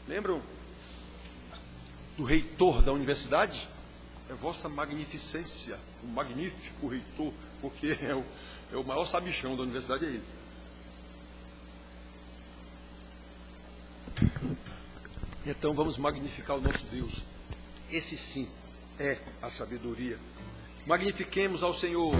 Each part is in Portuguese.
Lembram do reitor da universidade? É vossa magnificência, o magnífico reitor, porque é o maior sabichão da universidade, é ele. Então vamos magnificar o nosso Deus. Esse sim é a sabedoria. Magnifiquemos ao Senhor.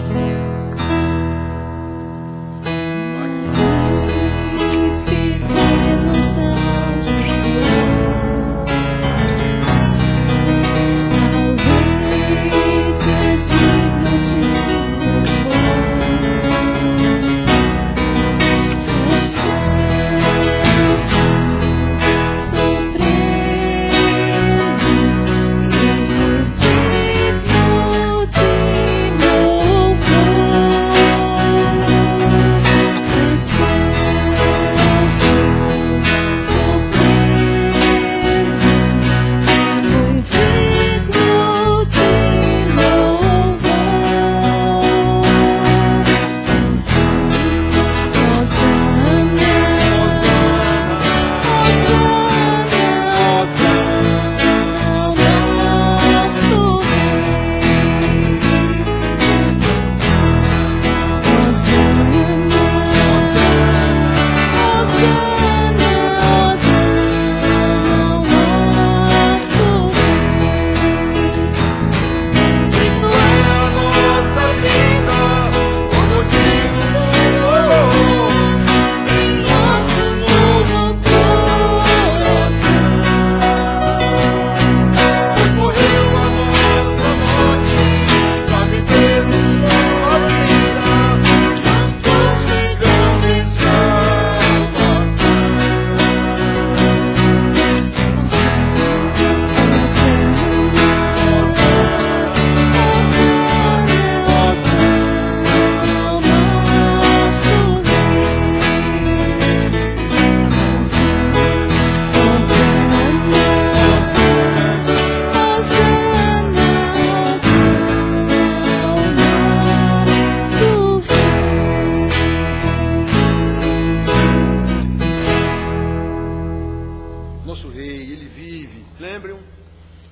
Nosso rei, ele vive. Lembram?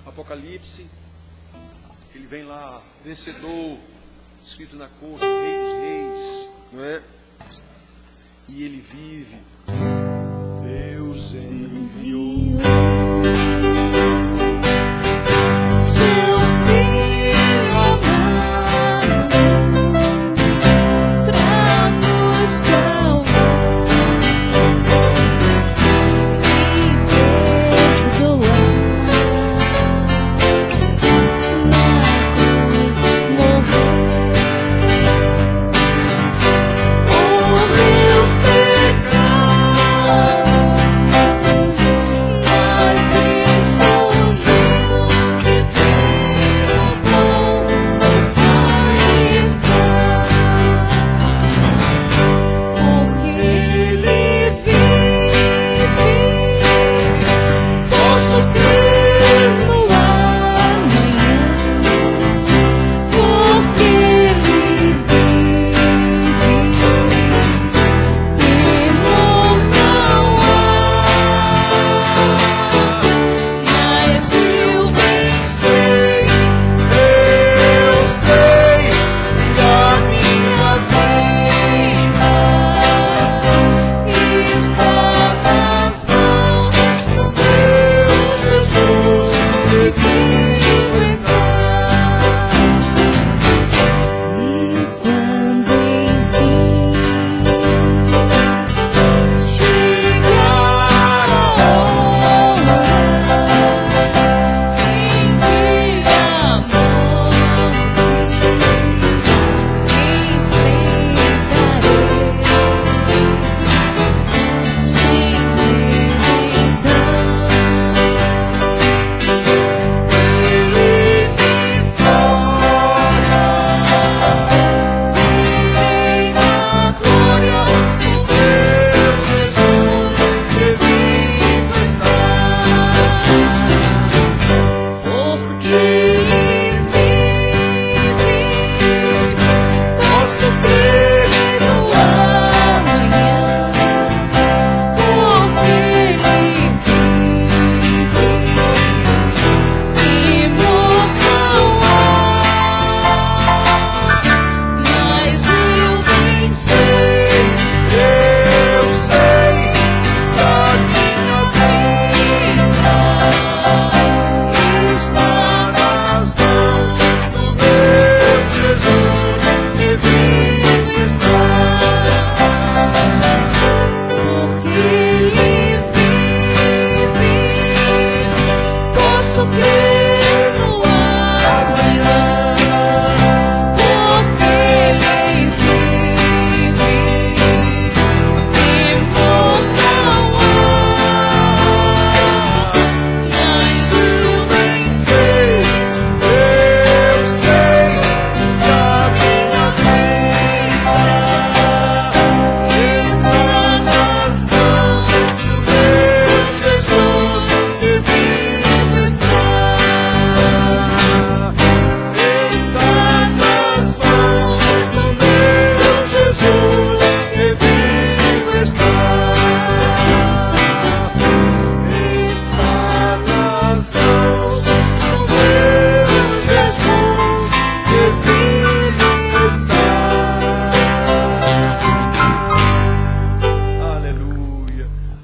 Apocalipse. Ele vem lá, vencedor, escrito na corte, rei dos reis, não é? E ele vive. Deus enviou seu filho amado pra nos salvar e perdoar. Na cruz morreu por meus pecados.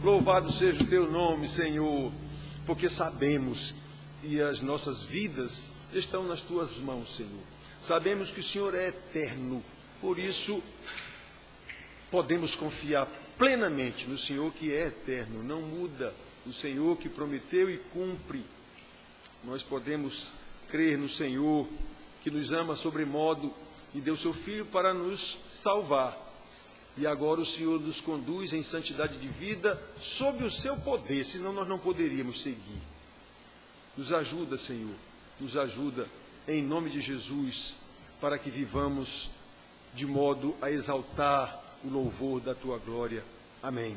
Louvado seja o teu nome, Senhor, porque sabemos que as nossas vidas estão nas tuas mãos, Senhor. Sabemos que o Senhor é eterno, por isso podemos confiar plenamente no Senhor que é eterno, não muda, o Senhor que prometeu e cumpre. Nós podemos crer no Senhor que nos ama sobremodo e deu seu Filho para nos salvar. E agora o Senhor nos conduz em santidade de vida sob o seu poder, senão nós não poderíamos seguir. Nos ajuda, Senhor, nos ajuda em nome de Jesus, para que vivamos de modo a exaltar o louvor da tua glória. Amém.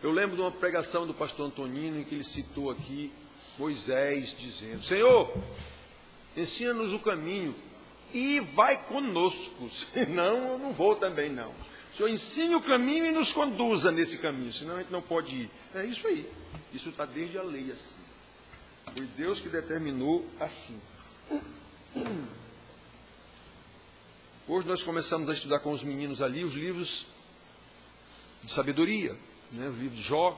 Eu lembro de uma pregação do pastor Antonino, em que ele citou aqui Moisés dizendo: Senhor, ensina-nos o caminho e vai conosco, senão eu não vou também não. O Senhor ensine o caminho e nos conduza nesse caminho, senão a gente não pode ir. É isso aí, isso está desde a lei assim. Foi Deus que determinou assim. Hoje nós começamos a estudar com os meninos ali os livros de sabedoria, né? O livro de Jó,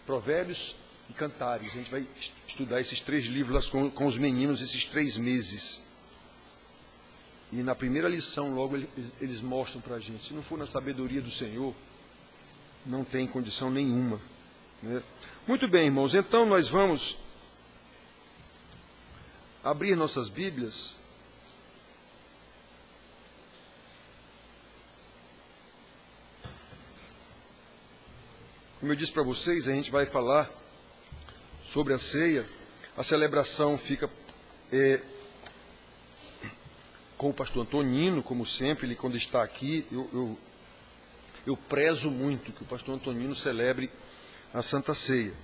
Provérbios e Cantares. A gente vai estudar esses 3 livros lá com os meninos esses 3 meses. E na primeira lição logo eles mostram para a gente, se não for na sabedoria do Senhor, não tem condição nenhuma, né? Muito bem, irmãos, então nós vamos abrir nossas Bíblias como eu disse para vocês, a gente vai falar sobre a ceia. A celebração fica com o pastor Antonino, como sempre. Ele, quando está aqui, eu prezo muito que o pastor Antonino celebre a Santa Ceia.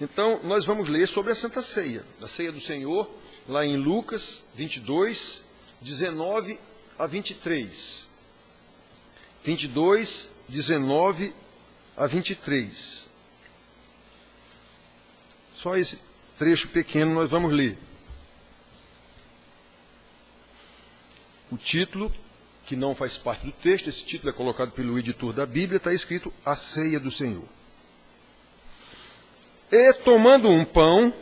Então, nós vamos ler sobre a Santa Ceia, a Ceia do Senhor, lá em Lucas 22, 19 a 23. 22, 19 a 23. Só esse trecho pequeno nós vamos ler. O título, que não faz parte do texto, esse título é colocado pelo editor da Bíblia, está escrito A Ceia do Senhor. E tomando um pão,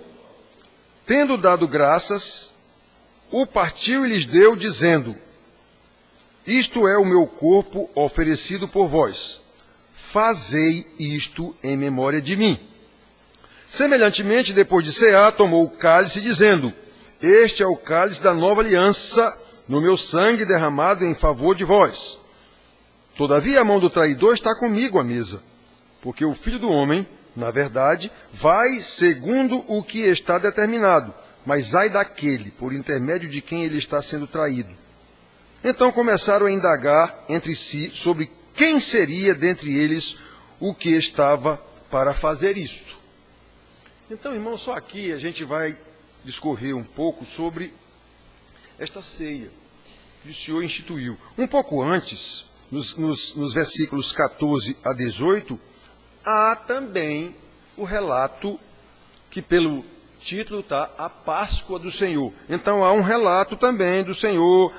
tendo dado graças, o partiu e lhes deu, dizendo: Isto é o meu corpo oferecido por vós. Fazei isto em memória de mim. Semelhantemente, depois de cear, tomou o cálice, dizendo: Este é o cálice da nova aliança, no meu sangue derramado em favor de vós. Todavia a mão do traidor está comigo à mesa, porque o Filho do Homem, na verdade, vai segundo o que está determinado, mas ai daquele, por intermédio de quem ele está sendo traído. Então começaram a indagar entre si sobre quem seria dentre eles o que estava para fazer isto. Então, irmão, só aqui a gente vai discorrer um pouco sobre esta ceia que o Senhor instituiu. Um pouco antes, nos versículos 14 a 18, há também o relato que pelo título está A Páscoa do Senhor. Então há um relato também do Senhor,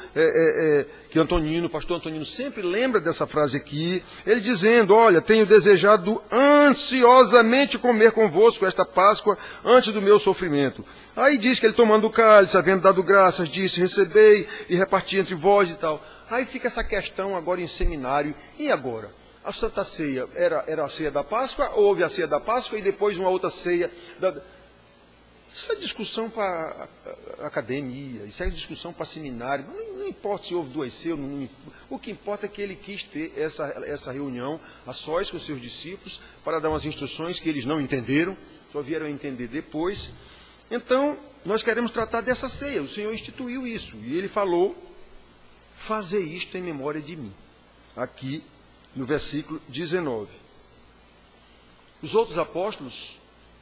que o pastor Antonino sempre lembra dessa frase aqui, ele dizendo: olha, tenho desejado ansiosamente comer convosco esta Páscoa antes do meu sofrimento. Aí diz que ele, tomando o cálice, havendo dado graças, disse: recebei e reparti entre vós e tal. Aí fica essa questão agora em seminário: e agora? a Santa Ceia era a ceia da Páscoa, ou houve a ceia da Páscoa e depois uma outra ceia? Isso é discussão para academia, isso é discussão para seminário. Não importa se houve duas ceias, o que importa é que ele quis ter essa reunião a sós com os seus discípulos para dar umas instruções que eles não entenderam, só vieram a entender depois. Então, nós queremos tratar dessa ceia. O Senhor instituiu isso e ele falou: fazer isto em memória de mim. Aqui no versículo 19. Os outros apóstolos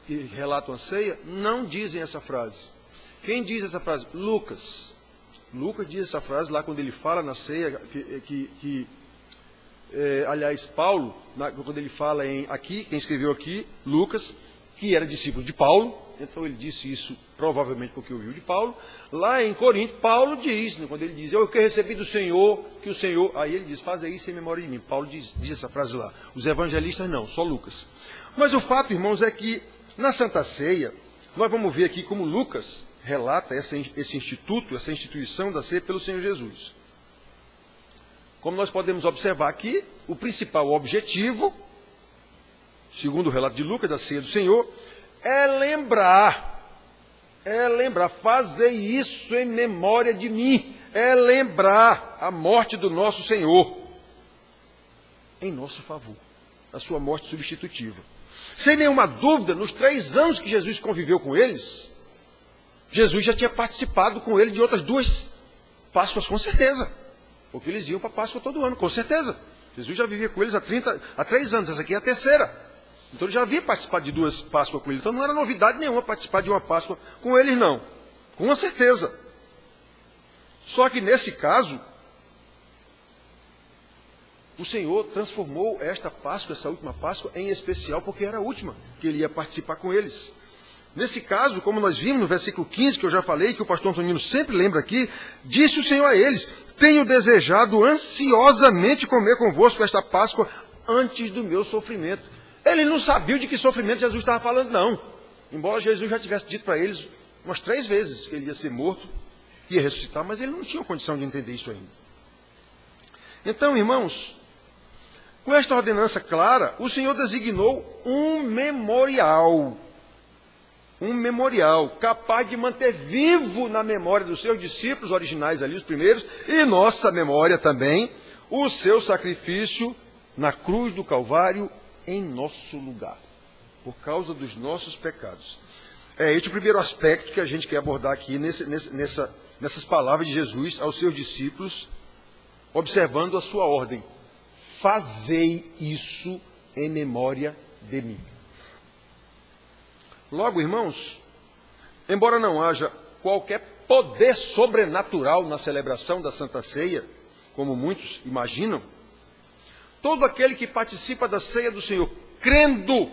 que relatam a ceia não dizem essa frase. Quem diz essa frase? Lucas. Lucas diz essa frase lá quando ele fala na ceia, aliás, Paulo, quando ele fala aqui, quem escreveu aqui, Lucas, que era discípulo de Paulo, então ele disse isso provavelmente porque ouviu de Paulo. Lá em Corinto, Paulo diz, quando ele diz: eu que recebi do Senhor, que o Senhor... Aí ele diz: faça isso em memória de mim. Paulo diz essa frase lá. Os evangelistas não, só Lucas. Mas o fato, irmãos, é que na Santa Ceia, nós vamos ver aqui como Lucas relata esse instituto, essa instituição da ceia pelo Senhor Jesus. Como nós podemos observar aqui, o principal objetivo, segundo o relato de Lucas, da ceia do Senhor, é lembrar, fazer isso em memória de mim, é lembrar a morte do nosso Senhor, em nosso favor, a sua morte substitutiva. Sem nenhuma dúvida, nos 3 anos que Jesus conviveu com eles, Jesus já tinha participado com ele de outras 2 Páscoas, com certeza, porque eles iam para a Páscoa todo ano, com certeza. Jesus já vivia com eles há 3 anos, essa aqui é a 3ª. Então ele já havia participado de 2 Páscoas com eles. Então não era novidade nenhuma participar de uma Páscoa com eles, não. Com certeza. Só que nesse caso, o Senhor transformou esta Páscoa, essa última Páscoa, em especial, porque era a última que ele ia participar com eles. Nesse caso, como nós vimos no versículo 15, que eu já falei, que o pastor Antonino sempre lembra aqui, disse o Senhor a eles: tenho desejado ansiosamente comer convosco esta Páscoa antes do meu sofrimento. Eles não sabiam de que sofrimento Jesus estava falando, não. Embora Jesus já tivesse dito para eles umas 3 vezes que ele ia ser morto, que ia ressuscitar, mas eles não tinham condição de entender isso ainda. Então, irmãos, com esta ordenança clara, o Senhor designou um memorial capaz de manter vivo na memória dos seus discípulos originais ali, os primeiros, e nossa memória também, o seu sacrifício na cruz do Calvário em nosso lugar, por causa dos nossos pecados. É este o primeiro aspecto que a gente quer abordar aqui nessas palavras de Jesus aos seus discípulos, observando a sua ordem: fazei isso em memória de mim. Logo, irmãos, embora não haja qualquer poder sobrenatural na celebração da Santa Ceia, como muitos imaginam, todo aquele que participa da ceia do Senhor, crendo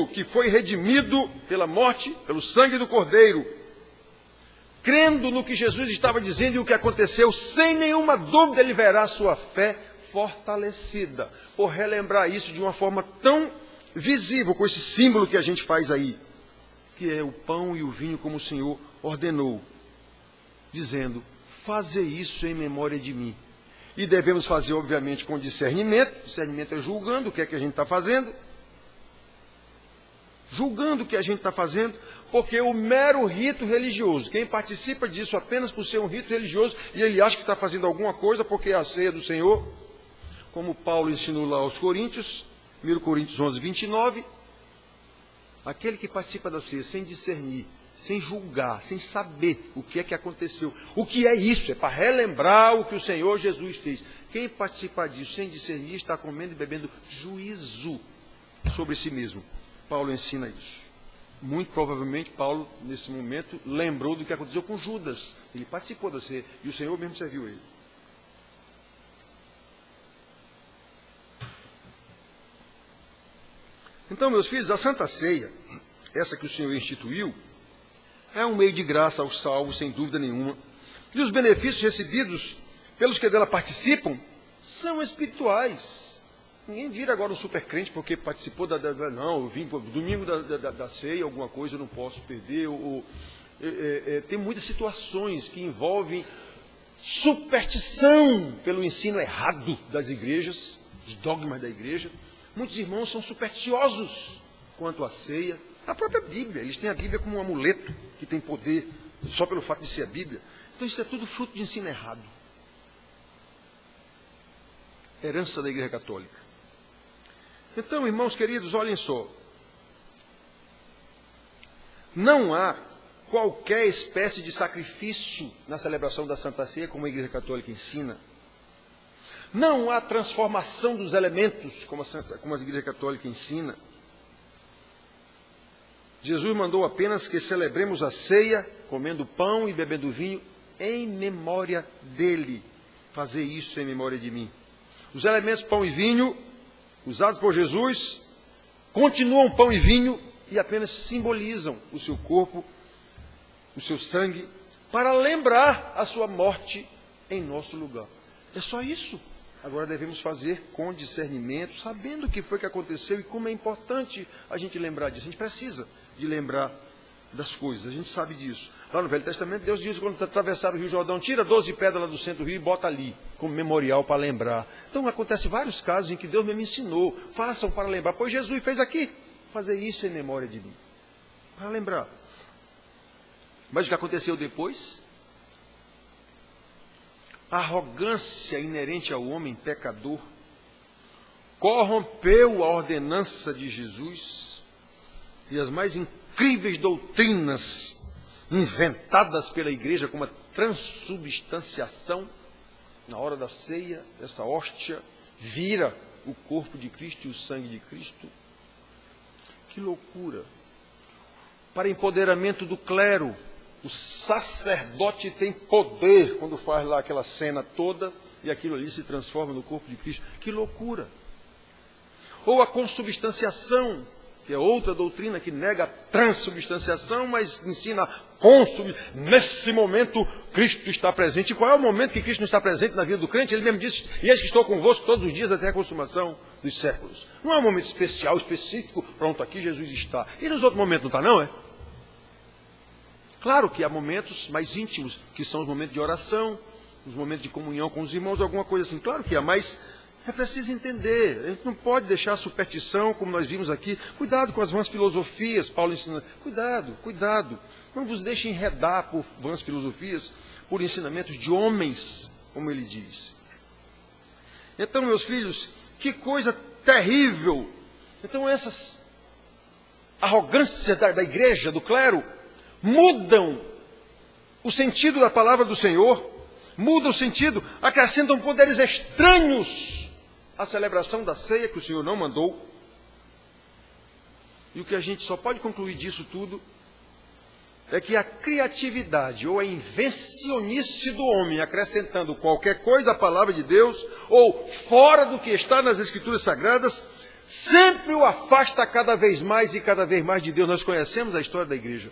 que foi redimido pela morte, pelo sangue do Cordeiro, crendo no que Jesus estava dizendo e o que aconteceu, sem nenhuma dúvida ele verá a sua fé fortalecida, por relembrar isso de uma forma tão visível, com esse símbolo que a gente faz aí, que é o pão e o vinho como o Senhor ordenou, dizendo: fazer isso em memória de mim. E devemos fazer, obviamente, com discernimento. Discernimento é julgando o que é que a gente está fazendo. Julgando o que a gente está fazendo, porque o mero rito religioso, quem participa disso apenas por ser um rito religioso, e ele acha que está fazendo alguma coisa porque é a ceia do Senhor, como Paulo ensinou lá aos Coríntios, 1 Coríntios 11, 29, aquele que participa da ceia sem discernir, sem julgar, sem saber o que é que aconteceu. O que é isso? É para relembrar o que o Senhor Jesus fez. Quem participar disso sem discernir está comendo e bebendo juízo sobre si mesmo. Paulo ensina isso. Muito provavelmente Paulo, nesse momento, lembrou do que aconteceu com Judas. Ele participou da ceia e o Senhor mesmo serviu ele. Então, meus filhos, a Santa Ceia, essa que o Senhor instituiu, é um meio de graça aos salvos, sem dúvida nenhuma. E os benefícios recebidos pelos que dela participam são espirituais. Ninguém vira agora um super crente porque participou não, eu vim domingo da ceia, alguma coisa eu não posso perder. Tem muitas situações que envolvem superstição pelo ensino errado das igrejas, os dogmas da igreja. Muitos irmãos são supersticiosos quanto à ceia. A própria Bíblia, eles têm a Bíblia como um amuleto que tem poder só pelo fato de ser a Bíblia. Então isso é tudo fruto de ensino errado. Herança da Igreja Católica. Então, irmãos queridos, olhem só. Não há qualquer espécie de sacrifício na celebração da Santa Ceia, como a Igreja Católica ensina. Não há transformação dos elementos, como a Igreja Católica ensina. Jesus mandou apenas que celebremos a ceia, comendo pão e bebendo vinho, em memória dele. Fazer isso em memória de mim. Os elementos pão e vinho, usados por Jesus, continuam pão e vinho e apenas simbolizam o seu corpo, o seu sangue, para lembrar a sua morte em nosso lugar. É só isso. Agora devemos fazer com discernimento, sabendo o que foi que aconteceu e como é importante a gente lembrar disso. A gente precisa de lembrar das coisas, a gente sabe disso. Lá no Velho Testamento, Deus diz, quando atravessaram o Rio Jordão, tira 12 pedras lá do centro do rio e bota ali, como memorial para lembrar. Então, acontece vários casos em que Deus mesmo ensinou, façam para lembrar. Pois Jesus fez aqui, fazer isso em memória de mim, para lembrar. Mas o que aconteceu depois? A arrogância inerente ao homem pecador corrompeu a ordenança de Jesus e as mais incríveis doutrinas inventadas pela igreja, como a transubstanciação, na hora da ceia, essa hóstia vira o corpo de Cristo e o sangue de Cristo. Que loucura! Para empoderamento do clero, o sacerdote tem poder quando faz lá aquela cena toda e aquilo ali se transforma no corpo de Cristo. Que loucura! Ou a consubstanciação, que é outra doutrina que nega a transubstanciação, mas ensina a consubstanciação. Nesse momento, Cristo está presente. E qual é o momento que Cristo não está presente na vida do crente? Ele mesmo disse, e eis que estou convosco todos os dias até a consumação dos séculos. Não é um momento especial, específico, pronto, aqui Jesus está. E nos outros momentos não está, não é? Claro que há momentos mais íntimos, que são os momentos de oração, os momentos de comunhão com os irmãos, alguma coisa assim. Claro que há, mas é preciso entender. A gente não pode deixar a superstição, como nós vimos aqui. Cuidado com as vãs filosofias, Paulo ensina. Cuidado, cuidado. Não vos deixe enredar por vãs filosofias, por ensinamentos de homens, como ele diz. Então, meus filhos, que coisa terrível. Então, essas arrogâncias da igreja, do clero, mudam o sentido da palavra do Senhor, mudam o sentido, acrescentam poderes estranhos à celebração da ceia que o Senhor não mandou. E o que a gente só pode concluir disso tudo é que a criatividade ou a invencionice do homem, acrescentando qualquer coisa à palavra de Deus, ou fora do que está nas Escrituras Sagradas, sempre o afasta cada vez mais e cada vez mais de Deus. Nós conhecemos a história da igreja.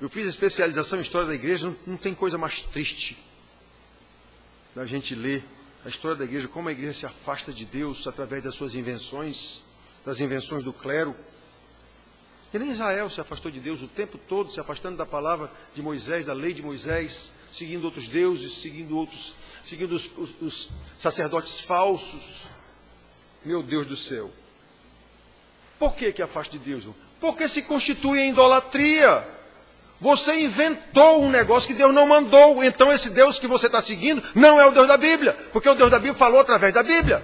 Eu fiz especialização em história da igreja, não tem coisa mais triste da gente ler a história da igreja, como a igreja se afasta de Deus através das suas invenções, das invenções do clero. E nem Israel se afastou de Deus o tempo todo, se afastando da palavra de Moisés, da lei de Moisés, seguindo outros deuses, seguindo os sacerdotes falsos. Meu Deus do céu! Por que afasta de Deus? Porque se constitui em idolatria. Você inventou um negócio que Deus não mandou. Então esse Deus que você está seguindo não é o Deus da Bíblia. Porque o Deus da Bíblia falou através da Bíblia.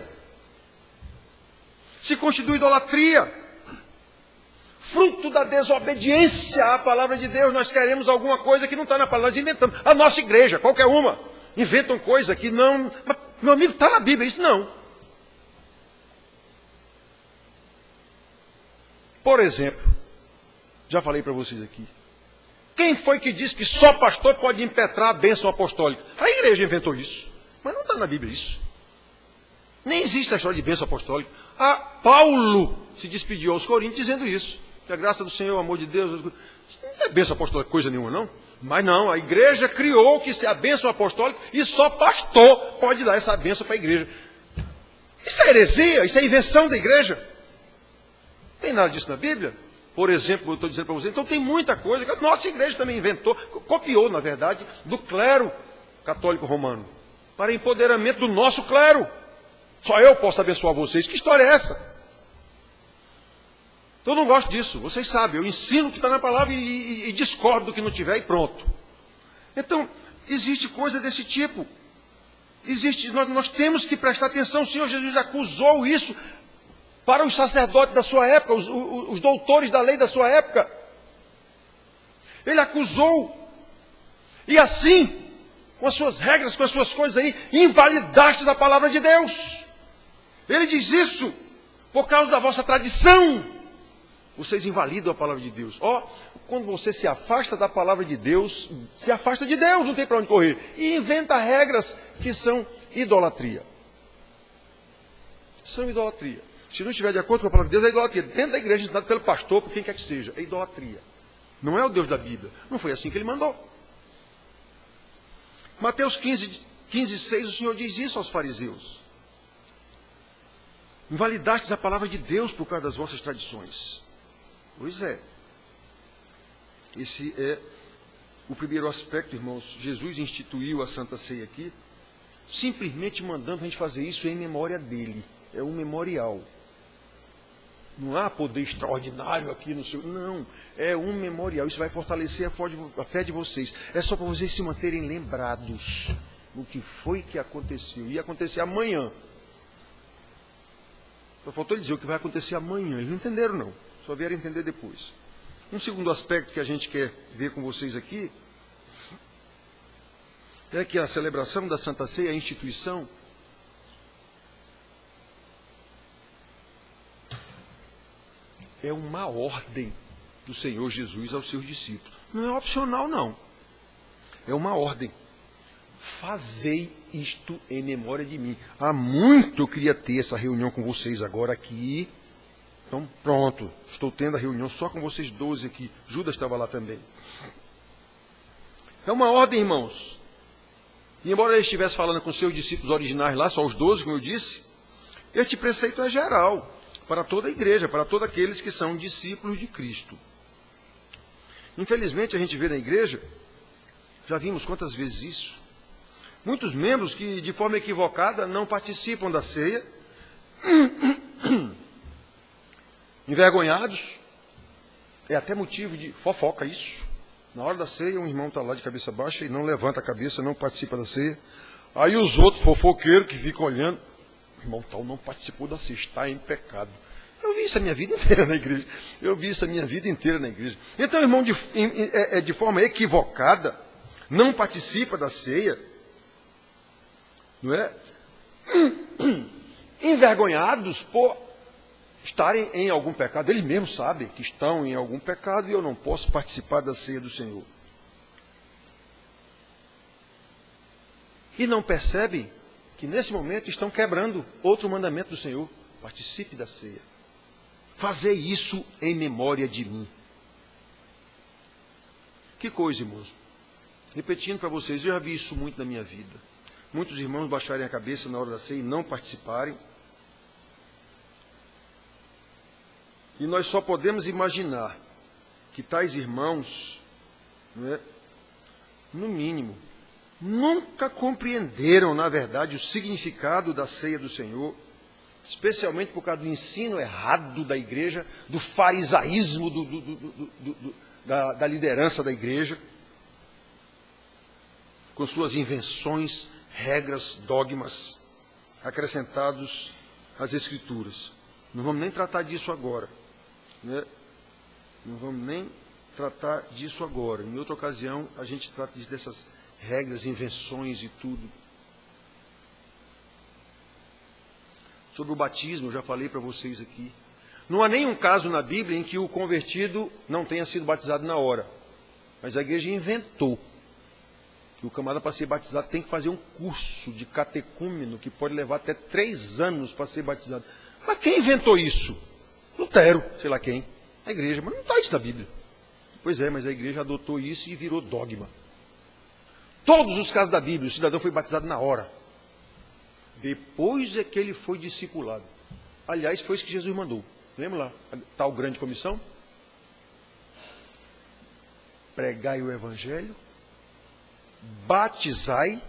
Se constitui idolatria. Fruto da desobediência à palavra de Deus. Nós queremos alguma coisa que não está na palavra. Nós inventamos. A nossa igreja, qualquer uma, inventam coisa que não... Mas, meu amigo, está na Bíblia. Isso não. Por exemplo, já falei para vocês aqui. Quem foi que disse que só pastor pode impetrar a bênção apostólica? A igreja inventou isso. Mas não está na Bíblia isso. Nem existe a história de bênção apostólica. Paulo se despediu aos Coríntios dizendo isso. Que a graça do Senhor, o amor de Deus... Isso não é bênção apostólica coisa nenhuma, não. Mas não, a igreja criou que se a bênção apostólica e só pastor pode dar essa bênção para a igreja. Isso é heresia, isso é invenção da igreja. Não tem nada disso na Bíblia. Por exemplo, eu estou dizendo para vocês, então tem muita coisa que a nossa igreja também inventou, copiou, na verdade, do clero católico romano, para empoderamento do nosso clero. Só eu posso abençoar vocês. Que história é essa? Então eu não gosto disso, vocês sabem, eu ensino o que está na palavra e discordo do que não tiver e pronto. Então, existe coisa desse tipo. Nós temos que prestar atenção. O Senhor Jesus acusou isso para os sacerdotes da sua época, os doutores da lei da sua época. Ele acusou. E assim, com as suas regras, com as suas coisas aí, invalidastes a palavra de Deus. Ele diz isso por causa da vossa tradição. Vocês invalidam a palavra de Deus. Quando você se afasta da palavra de Deus, se afasta de Deus, não tem para onde correr. E inventa regras que são idolatria. São idolatria. Se não estiver de acordo com a palavra de Deus, é idolatria. Dentro da igreja, ensinado pelo pastor, por quem quer que seja, é idolatria. Não é o Deus da Bíblia. Não foi assim que ele mandou. Mateus 15:6, o Senhor diz isso aos fariseus. Invalidastes a palavra de Deus por causa das vossas tradições. Pois é. Esse é o primeiro aspecto, irmãos. Jesus instituiu a Santa Ceia aqui, simplesmente mandando a gente fazer isso em memória dele. É um memorial. Não há poder extraordinário aqui no seu... Não, é um memorial. Isso vai fortalecer a fé de vocês. É só para vocês se manterem lembrados do que foi que aconteceu. Ia acontecer amanhã. Só faltou ele dizer o que vai acontecer amanhã. Eles não entenderam, não. Só vieram entender depois. Um segundo aspecto que a gente quer ver com vocês aqui é que a celebração da Santa Ceia, a instituição, é uma ordem do Senhor Jesus aos seus discípulos. Não é opcional, não. É uma ordem. Fazei isto em memória de mim. Há muito eu queria ter essa reunião com vocês agora aqui. Então, pronto. Estou tendo a reunião só com vocês 12 aqui. Judas estava lá também. É uma ordem, irmãos. E embora ele estivesse falando com seus discípulos originais lá, só os 12, como eu disse, este preceito é geral para toda a igreja, para todos aqueles que são discípulos de Cristo. Infelizmente, a gente vê na igreja, já vimos quantas vezes isso, muitos membros que, de forma equivocada, não participam da ceia, envergonhados, é até motivo de fofoca isso. Na hora da ceia, um irmão está lá de cabeça baixa e não levanta a cabeça, não participa da ceia. Aí os outros fofoqueiros que ficam olhando, irmão tal não participou da ceia, está em pecado. Eu vi isso a minha vida inteira na igreja. Então, irmão, de forma equivocada, não participa da ceia, não é? Envergonhados por estarem em algum pecado. Eles mesmos sabem que estão em algum pecado e eu não posso participar da ceia do Senhor. E não percebem que nesse momento estão quebrando outro mandamento do Senhor. Participe da ceia. Fazer isso em memória de mim. Que coisa, irmãos. Repetindo para vocês, eu já vi isso muito na minha vida. Muitos irmãos baixarem a cabeça na hora da ceia e não participarem. E nós só podemos imaginar que tais irmãos, né, no mínimo, nunca compreenderam, na verdade, o significado da ceia do Senhor, especialmente por causa do ensino errado da igreja, do farisaísmo da liderança da igreja, com suas invenções, regras, dogmas, acrescentados às Escrituras. Não vamos nem tratar disso agora. Né? Não vamos nem tratar disso agora. Em outra ocasião, a gente trata dessas regras, invenções e tudo. Sobre o batismo, eu já falei para vocês aqui. Não há nenhum caso na Bíblia em que o convertido não tenha sido batizado na hora. Mas a igreja inventou que o camarada, para ser batizado, tem que fazer um curso de catecúmeno que pode levar até 3 anos para ser batizado. Mas quem inventou isso? Lutero, sei lá quem. A igreja, mas não está isso na Bíblia. Pois é, mas a igreja adotou isso e virou dogma. Todos os casos da Bíblia, o cidadão foi batizado na hora. Depois é que ele foi discipulado. Aliás, foi isso que Jesus mandou. Lembra lá? A tal grande comissão? pregai o evangelho, batizai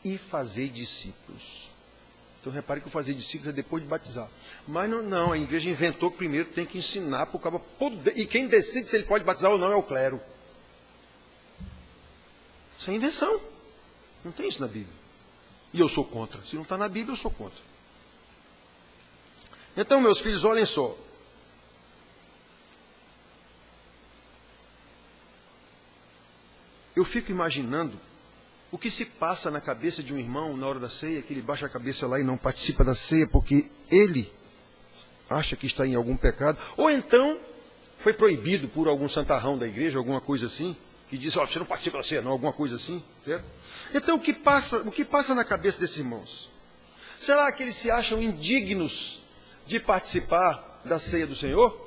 e fazei discípulos. Então repare que o fazer discípulos é depois de batizar. Mas não, a igreja inventou que primeiro tem que ensinar para o cara poder. E quem decide se ele pode batizar ou não é o clero. Isso é invenção. Não tem isso na Bíblia. E eu sou contra. Se não está na Bíblia, eu sou contra. Então, meus filhos, olhem só. Eu fico imaginando o que se passa na cabeça de um irmão na hora da ceia, que ele baixa a cabeça lá e não participa da ceia porque ele acha que está em algum pecado, ou então foi proibido por algum santarrão da igreja, alguma coisa assim, que diz, você não participa da ceia, não, alguma coisa assim. Certo? Então, o que passa na cabeça desses irmãos? Será que eles se acham indignos de participar da ceia do Senhor?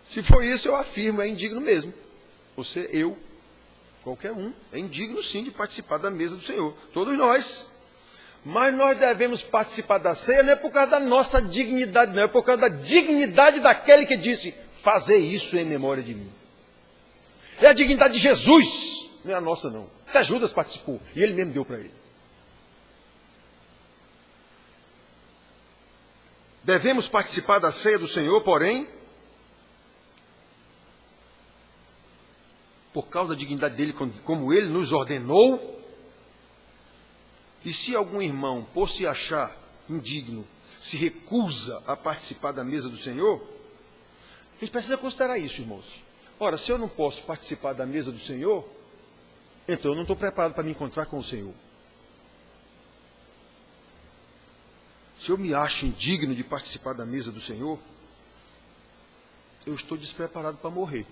Se for isso, eu afirmo, é indigno mesmo. Você, eu, qualquer um, é indigno sim de participar da mesa do Senhor. Todos nós. Mas nós devemos participar da ceia não é por causa da nossa dignidade, não. É por causa da dignidade daquele que disse, fazer isso em memória de mim. É a dignidade de Jesus, não é a nossa não. Até Judas participou e ele mesmo deu para ele. Devemos participar da ceia do Senhor, porém, por causa da dignidade dele, como ele nos ordenou. E se algum irmão, por se achar indigno, se recusa a participar da mesa do Senhor, a gente precisa considerar isso, irmãos. Ora, se eu não posso participar da mesa do Senhor, então eu não estou preparado para me encontrar com o Senhor. Se eu me acho indigno de participar da mesa do Senhor, eu estou despreparado para morrer.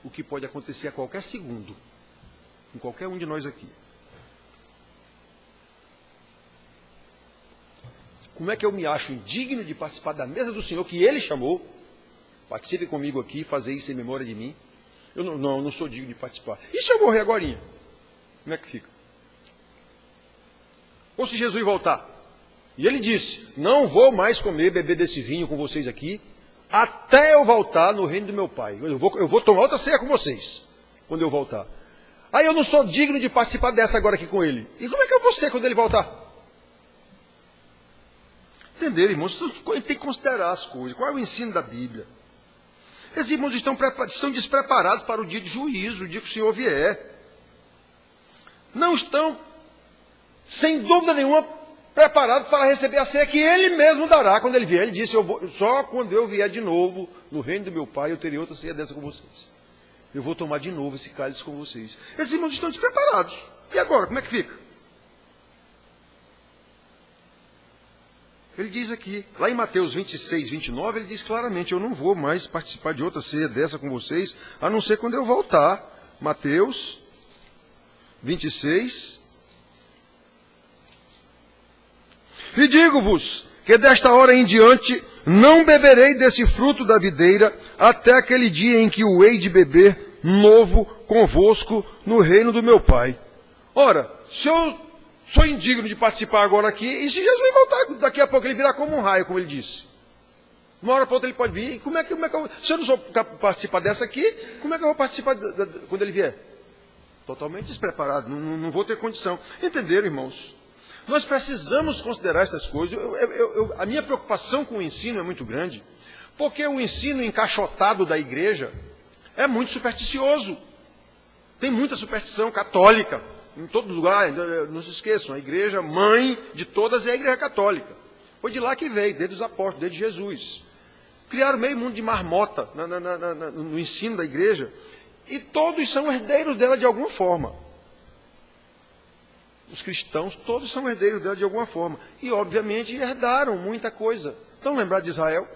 O que pode acontecer a qualquer segundo, com qualquer um de nós aqui. Como é que eu me acho indigno de participar da mesa do Senhor que Ele chamou? Participe comigo aqui, fazer isso em memória de mim. Eu não sou digno de participar. E se eu morrer agorinha? Como é que fica? Ou se Jesus voltar? E Ele disse, não vou mais comer, beber desse vinho com vocês aqui, até eu voltar no reino do meu Pai. Eu vou tomar outra ceia com vocês, quando eu voltar. Aí eu não sou digno de participar dessa agora aqui com Ele. E como é que eu vou ser quando Ele voltar? Entenderam, irmãos? Tem que considerar as coisas. Qual é o ensino da Bíblia? Esses irmãos estão despreparados para o dia de juízo, o dia que o Senhor vier. Não estão, sem dúvida nenhuma, preparados para receber a ceia que Ele mesmo dará quando Ele vier. Ele disse, só quando eu vier de novo no reino do meu Pai, eu terei outra ceia dessa com vocês. Eu vou tomar de novo esse cálice com vocês. Esses irmãos estão despreparados. E agora, como é que fica? Ele diz aqui, lá em Mateus 26, 29, ele diz claramente, eu não vou mais participar de outra ceia dessa com vocês, a não ser quando eu voltar. Mateus 26. E digo-vos que desta hora em diante não beberei desse fruto da videira até aquele dia em que o hei de beber novo convosco no reino do meu Pai. Ora, se eu sou indigno de participar agora aqui, e se Jesus voltar daqui a pouco, ele virá como um raio, como ele disse. Uma hora para outra ele pode vir, e como é que eu, se eu não sou participar dessa aqui, como é que eu vou participar quando ele vier? Totalmente despreparado, não vou ter condição. Entenderam, irmãos? Nós precisamos considerar estas coisas. A minha preocupação com o ensino é muito grande, porque o ensino encaixotado da igreja é muito supersticioso. Tem muita superstição católica. Em todo lugar, não se esqueçam, a igreja mãe de todas é a igreja católica. Foi de lá que veio, desde os apóstolos, desde Jesus. Criaram meio mundo de marmota no ensino da igreja, e todos são herdeiros dela de alguma forma. Os cristãos, todos são herdeiros dela de alguma forma. E, obviamente, herdaram muita coisa. Então, lembrar de Israel?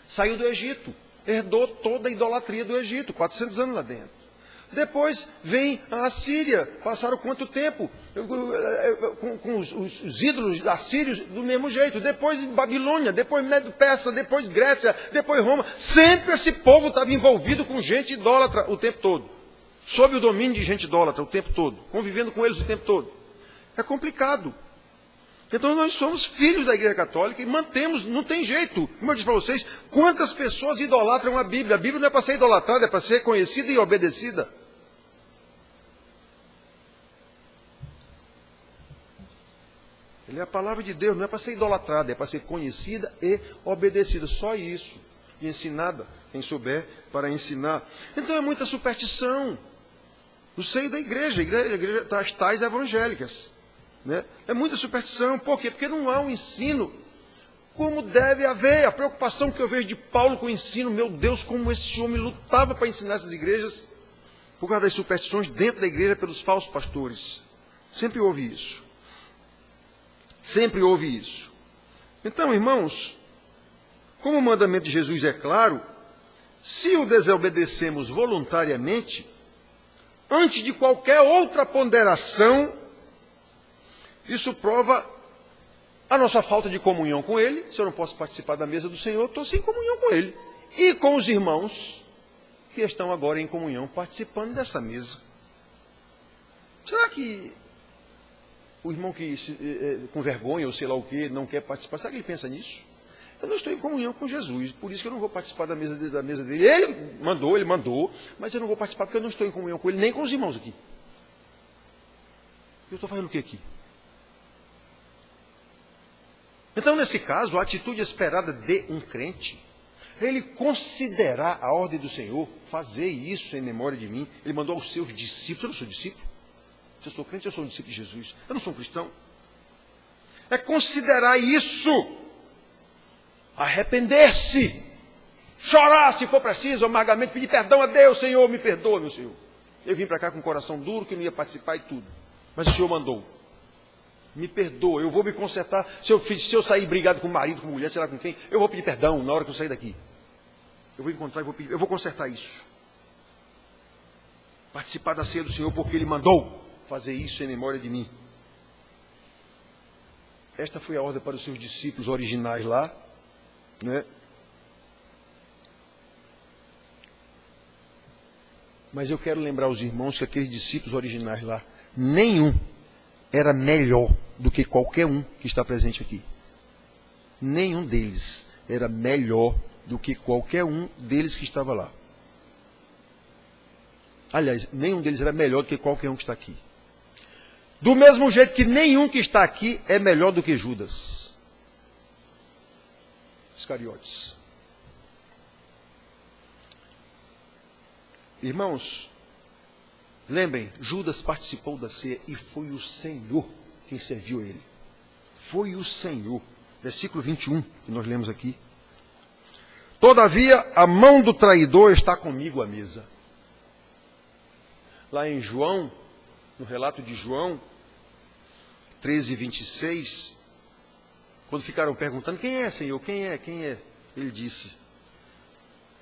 Saiu do Egito, herdou toda a idolatria do Egito, 400 anos lá dentro. Depois vem a Assíria, passaram quanto tempo? Com os ídolos assírios do mesmo jeito. Depois Babilônia, depois Medo-Persa, depois Grécia, depois Roma. Sempre esse povo estava envolvido com gente idólatra o tempo todo. Sob o domínio de gente idólatra o tempo todo. Convivendo com eles o tempo todo. É complicado. Então nós somos filhos da Igreja Católica e mantemos, não tem jeito. Como eu disse para vocês, quantas pessoas idolatram a Bíblia? A Bíblia não é para ser idolatrada, é para ser conhecida e obedecida. Ele é a palavra de Deus, não é para ser idolatrada, é para ser conhecida e obedecida. Só isso. E ensinada, quem souber, para ensinar. Então é muita superstição. No seio da igreja das tais evangélicas. Né? É muita superstição. Por quê? Porque não há um ensino como deve haver. A preocupação que eu vejo de Paulo com o ensino, meu Deus, como esse homem lutava para ensinar essas igrejas, por causa das superstições dentro da igreja pelos falsos pastores. Sempre houve isso. Sempre houve isso. Então, irmãos, como o mandamento de Jesus é claro, se o desobedecemos voluntariamente, antes de qualquer outra ponderação, isso prova a nossa falta de comunhão com Ele. Se eu não posso participar da mesa do Senhor, estou sem comunhão com Ele. E com os irmãos que estão agora em comunhão, participando dessa mesa. Será que o irmão que com vergonha ou sei lá o que, não quer participar, será que ele pensa nisso? Eu não estou em comunhão com Jesus, por isso que eu não vou participar da mesa dele. Ele mandou, mas eu não vou participar porque eu não estou em comunhão com ele, nem com os irmãos aqui. Eu estou fazendo o que aqui? Então, nesse caso, a atitude esperada de um crente, ele considerar a ordem do Senhor, fazer isso em memória de mim. Ele mandou aos seus discípulos. Eu não sou discípulo. Se eu sou crente, eu sou um discípulo de Jesus. Eu não sou um cristão. É considerar isso. Arrepender-se. Chorar se for preciso, amargamente, pedir perdão a Deus. Senhor, me perdoa, meu Senhor. Eu vim para cá com o coração duro, que não ia participar e tudo. Mas o Senhor mandou. Me perdoa, eu vou me consertar. Se eu sair brigado com o marido, com a mulher, sei lá com quem, eu vou pedir perdão na hora que eu sair daqui. Eu vou encontrar e eu vou consertar isso. Participar da ceia do Senhor porque Ele mandou fazer isso em memória de mim. Esta foi a ordem para os seus discípulos originais lá, né? Mas eu quero lembrar aos irmãos que aqueles discípulos originais lá, nenhum era melhor do que qualquer um que está presente aqui. Nenhum deles era melhor do que qualquer um deles que estava lá. Aliás, nenhum deles era melhor do que qualquer um que está aqui. Do mesmo jeito que nenhum que está aqui é melhor do que Judas Iscariotes. Irmãos, lembrem, Judas participou da ceia e foi o Senhor quem serviu ele. Foi o Senhor. Versículo 21, que nós lemos aqui. Todavia, a mão do traidor está comigo à mesa. Lá em João, no relato de João 13, 26, quando ficaram perguntando, quem é, Senhor? Quem é? Quem é? Ele disse,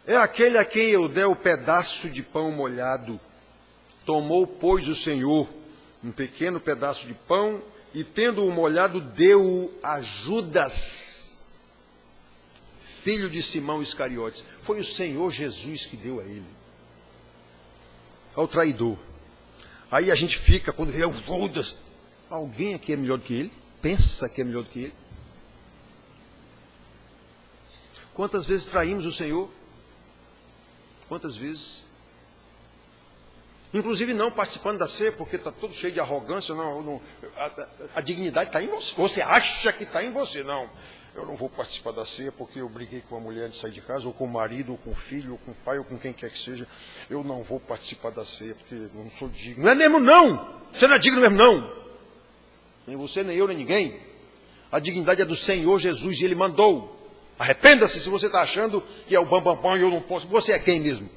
é aquele a quem eu der o pedaço de pão molhado. Tomou, pois, o Senhor um pequeno pedaço de pão e, tendo-o molhado, deu-o a Judas, filho de Simão Iscariotes. Foi o Senhor Jesus que deu a ele, ao traidor. Aí a gente fica, quando vê o Judas, alguém aqui é melhor do que ele? Pensa que é melhor do que ele? Quantas vezes traímos o Senhor? Quantas vezes? Inclusive não participando da ceia, porque está todo cheio de arrogância. A dignidade está em você. Você acha que está em você. Não, eu não vou participar da ceia porque eu briguei com a mulher de sair de casa, ou com o marido, ou com o filho, ou com o pai, ou com quem quer que seja. Eu não vou participar da ceia porque eu não sou digno. Não é mesmo não. Você não é digno mesmo não. Nem você, nem eu, nem ninguém. A dignidade é do Senhor Jesus e Ele mandou. Arrependa-se se você está achando que é o bam e eu não posso. Você é quem mesmo?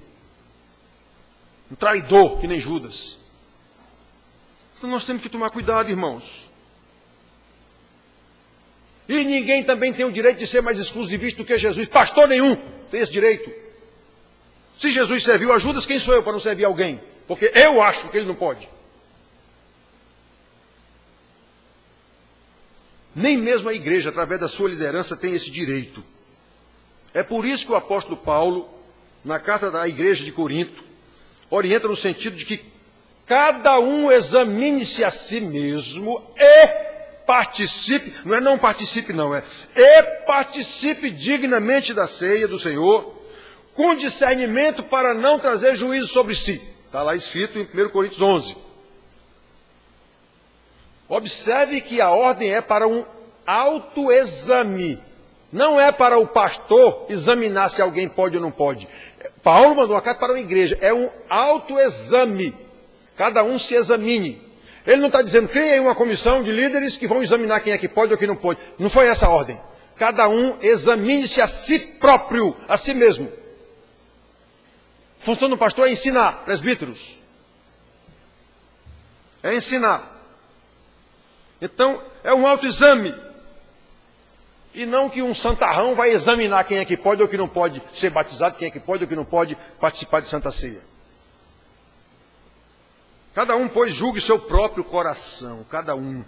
Um traidor, que nem Judas. Então nós temos que tomar cuidado, irmãos. E ninguém também tem o direito de ser mais exclusivista do que Jesus. Pastor nenhum tem esse direito. Se Jesus serviu a Judas, quem sou eu para não servir alguém? Porque eu acho que ele não pode. Nem mesmo a igreja, através da sua liderança, tem esse direito. É por isso que o apóstolo Paulo, na carta da igreja de Corinto, orienta no sentido de que cada um examine-se a si mesmo e participe, não participe não, e participe dignamente da ceia do Senhor, com discernimento para não trazer juízo sobre si. Está lá escrito em 1 Coríntios 11. Observe que a ordem é para um autoexame. Não é para o pastor examinar se alguém pode ou não pode. Paulo mandou uma carta para uma igreja. É um autoexame. Cada um se examine. Ele não está dizendo, criem uma comissão de líderes que vão examinar quem é que pode ou quem não pode. Não foi essa a ordem. Cada um examine-se a si próprio, a si mesmo. A função do pastor é ensinar, presbíteros. É ensinar. Então, é um autoexame. E não que um santarrão vai examinar quem é que pode ou que não pode ser batizado, quem é que pode ou que não pode participar de Santa Ceia. Cada um, pois, julgue seu próprio coração, cada um.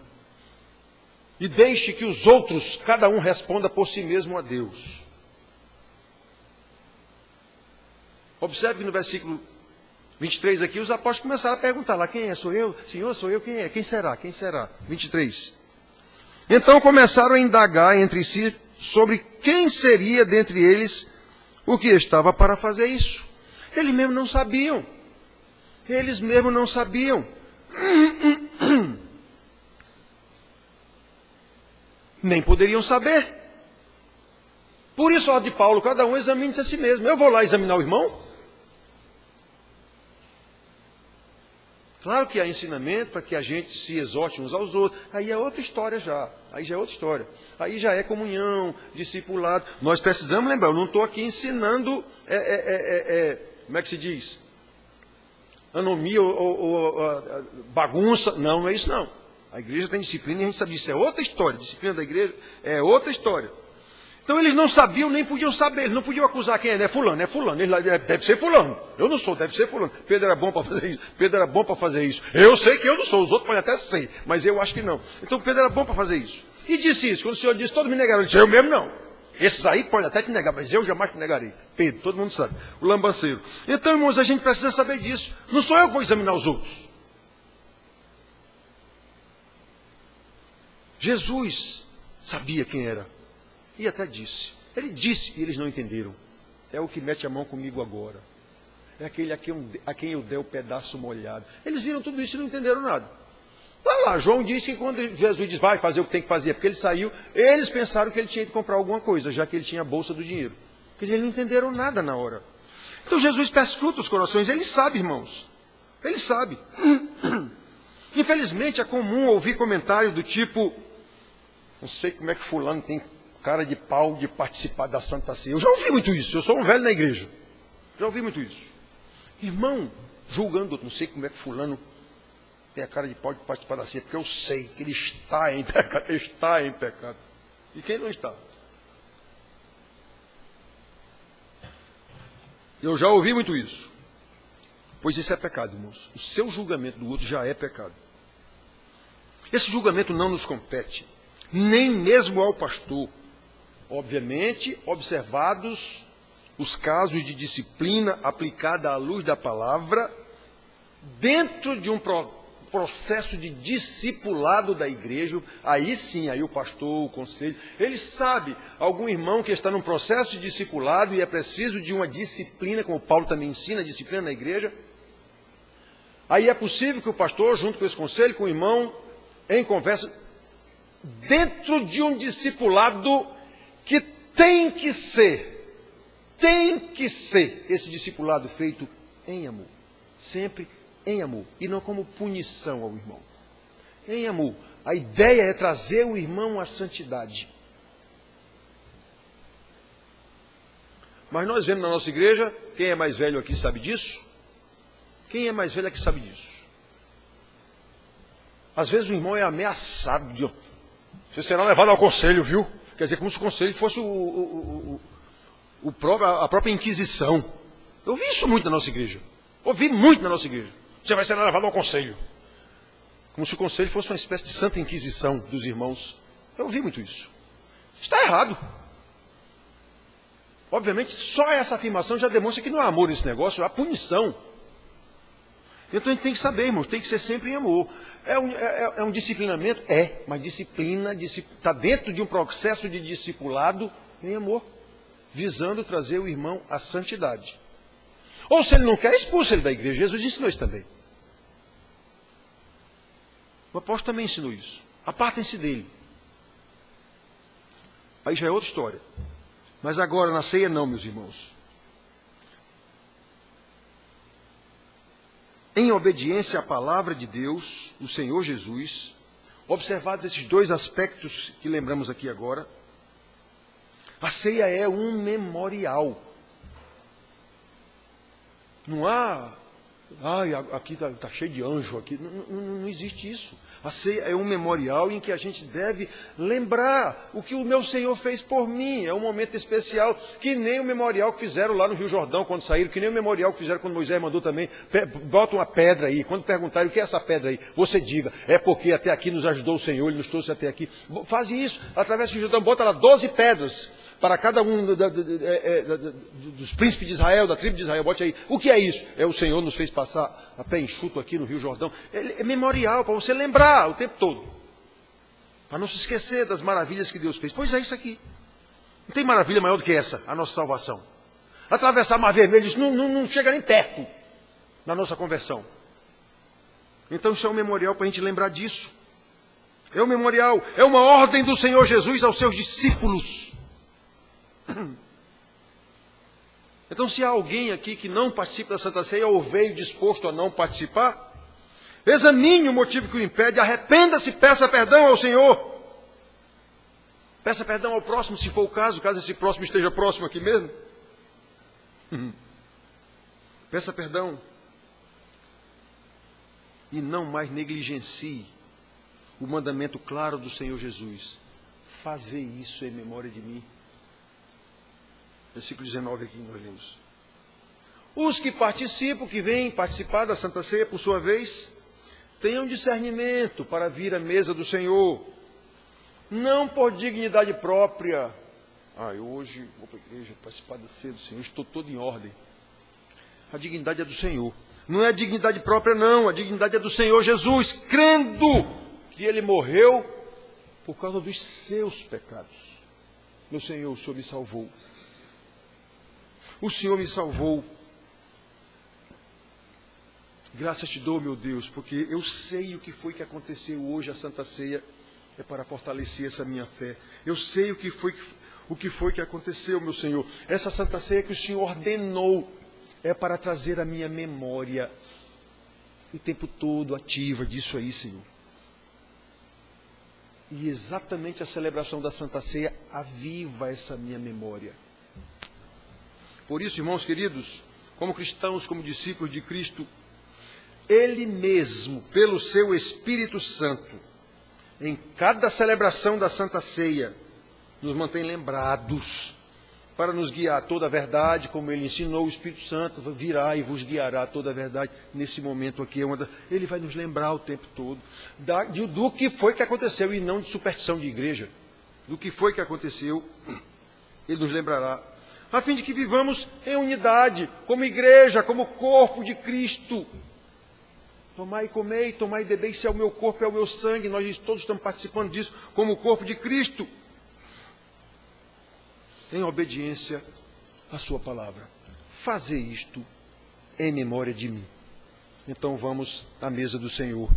E deixe que os outros, cada um, responda por si mesmo a Deus. Observe que no versículo 23 aqui, os apóstolos começaram a perguntar lá, quem é? Sou eu? Senhor, sou eu? Quem é? Quem será? Quem será? 23. Então começaram a indagar entre si sobre quem seria dentre eles o que estava para fazer isso. Eles mesmos não sabiam. Eles mesmos não sabiam. Nem poderiam saber. Por isso, a ordem de Paulo, cada um examine-se a si mesmo. Eu vou lá examinar o irmão? Claro que há ensinamento para que a gente se exorte uns aos outros. Aí é outra história já. Aí já é outra história. Aí já é comunhão, discipulado. Nós precisamos lembrar, eu não estou aqui ensinando, como é que se diz? Anomia ou bagunça. Não, não é isso não. A igreja tem disciplina e a gente sabe disso. É outra história. Disciplina da igreja é outra história. Então eles não sabiam, nem podiam saber. Eles não podiam acusar quem é. É fulano, é fulano. Eles, deve ser fulano. Eu não sou, deve ser fulano. Pedro era bom para fazer isso. Pedro era bom para fazer isso. Eu sei que eu não sou. Os outros podem até ser, mas eu acho que não. Então Pedro era bom para fazer isso. E disse isso. Quando o Senhor disse, todos me negaram. Ele disse, eu mesmo não. Esses aí podem até te negar, mas eu jamais te negarei. Pedro, todo mundo sabe. O lambanceiro. Então, irmãos, a gente precisa saber disso. Não sou eu que vou examinar os outros. Jesus sabia quem era. E até disse. Ele disse e eles não entenderam. É o que mete a mão comigo agora. É aquele a quem eu der o pedaço molhado. Eles viram tudo isso e não entenderam nada. Tá lá, João disse que quando Jesus diz, vai fazer o que tem que fazer, porque ele saiu, eles pensaram que ele tinha que comprar alguma coisa, já que ele tinha a bolsa do dinheiro. Quer dizer, eles não entenderam nada na hora. Então Jesus perscruta os corações, ele sabe, irmãos. Ele sabe. Infelizmente é comum ouvir comentário do tipo, não sei como é que fulano tem cara de pau de participar da Santa Ceia. Eu já ouvi muito isso, eu sou um velho na igreja. Já ouvi muito isso. Irmão, julgando outro, não sei como é que fulano tem a cara de pau de participar da ceia, porque eu sei que ele está em pecado, está em pecado. E quem não está? Eu já ouvi muito isso. Pois isso é pecado, irmãos. O seu julgamento do outro já é pecado. Esse julgamento não nos compete, nem mesmo ao pastor. Obviamente, observados os casos de disciplina aplicada à luz da palavra, dentro de um processo de discipulado da igreja, aí sim, aí o pastor, o conselho, ele sabe, algum irmão que está num processo de discipulado e é preciso de uma disciplina, como Paulo também ensina, disciplina na igreja, aí é possível que o pastor, junto com esse conselho, com o irmão, em conversa, dentro de um discipulado que tem que ser esse discipulado feito em amor, sempre em amor, e não como punição ao irmão. Em amor. A ideia é trazer o irmão à santidade. Mas nós vemos na nossa igreja, quem é mais velho aqui sabe disso? Quem é mais velho aqui sabe disso? Às vezes o irmão é ameaçado de... Você será levado ao conselho, viu? Quer dizer, como se o conselho fosse a própria Inquisição. Eu ouvi isso muito na nossa igreja. Ouvi muito na nossa igreja. Você vai ser levado ao conselho. Como se o conselho fosse uma espécie de santa inquisição dos irmãos. Eu ouvi muito isso. Está errado. Obviamente, só essa afirmação já demonstra que não há amor nesse negócio, há punição. Então a gente tem que saber, irmãos, tem que ser sempre em amor. É um disciplinamento? É, mas disciplina está dentro de um processo de discipulado em amor, visando trazer o irmão à santidade. Ou se ele não quer, expulsa ele da igreja. Jesus ensinou isso também. O apóstolo também ensinou isso. Apartem-se dele. Aí já é outra história. Mas agora na ceia não, meus irmãos. Em obediência à palavra de Deus, o Senhor Jesus, observados esses dois aspectos que lembramos aqui agora, a ceia é um memorial. Não há, aqui está cheio de anjo, aqui. Não existe isso. A ceia é um memorial em que a gente deve lembrar o que o meu Senhor fez por mim. É um momento especial, que nem o memorial que fizeram lá no Rio Jordão quando saíram, que nem o memorial que fizeram quando Moisés mandou também. Bota uma pedra aí. Quando perguntarem o que é essa pedra aí, você diga, é porque até aqui nos ajudou o Senhor, Ele nos trouxe até aqui. Faz isso, através do Jordão, bota lá 12 pedras para cada um dos príncipes de Israel, da tribo de Israel. Bote aí. O que é isso? É o Senhor nos fez passar a pé enxuto aqui no Rio Jordão. É memorial, para você lembrar o tempo todo. Para não se esquecer das maravilhas que Deus fez. Pois é isso aqui. Não tem maravilha maior do que essa, a nossa salvação. Atravessar Mar Vermelho, isso não chega nem perto da nossa conversão. Então isso é um memorial para a gente lembrar disso. É um memorial, é uma ordem do Senhor Jesus aos seus discípulos. Então, se há alguém aqui que não participa da Santa Ceia ou veio disposto a não participar, examine o motivo que o impede, arrependa-se, peça perdão ao Senhor. Peça perdão ao próximo, se for o caso esse próximo esteja próximo aqui mesmo. Peça perdão. E não mais negligencie o mandamento claro do Senhor Jesus. Fazer isso em memória de mim. Versículo 19 aqui nós lemos. Os que participam, que vêm participar da Santa Ceia, por sua vez, tenham discernimento para vir à mesa do Senhor, não por dignidade própria. Eu hoje vou para a igreja participar da ceia do Senhor, estou todo em ordem. A dignidade é do Senhor. Não é a dignidade própria, não. A dignidade é do Senhor Jesus, crendo que Ele morreu por causa dos seus pecados. Meu Senhor, o Senhor me salvou. O Senhor me salvou. Graças te dou, meu Deus, porque eu sei o que foi que aconteceu hoje, a Santa Ceia é para fortalecer essa minha fé. Eu sei o que foi que aconteceu, meu Senhor. Essa Santa Ceia que o Senhor ordenou é para trazer a minha memória o tempo todo ativa disso aí, Senhor. E exatamente a celebração da Santa Ceia aviva essa minha memória. Por isso, irmãos queridos, como cristãos, como discípulos de Cristo, Ele mesmo, pelo seu Espírito Santo, em cada celebração da Santa Ceia, nos mantém lembrados, para nos guiar a toda a verdade, como Ele ensinou, o Espírito Santo virá e vos guiará a toda a verdade. Nesse momento aqui, Ele vai nos lembrar o tempo todo do que foi que aconteceu, e não de superstição de igreja. Do que foi que aconteceu, Ele nos lembrará, a fim de que vivamos em unidade, como igreja, como corpo de Cristo. Tomai e comei, tomai e bebei, isso é o meu corpo, é o meu sangue, nós todos estamos participando disso, como o corpo de Cristo, em obediência à sua palavra. Fazer isto em memória de mim. Então vamos à mesa do Senhor.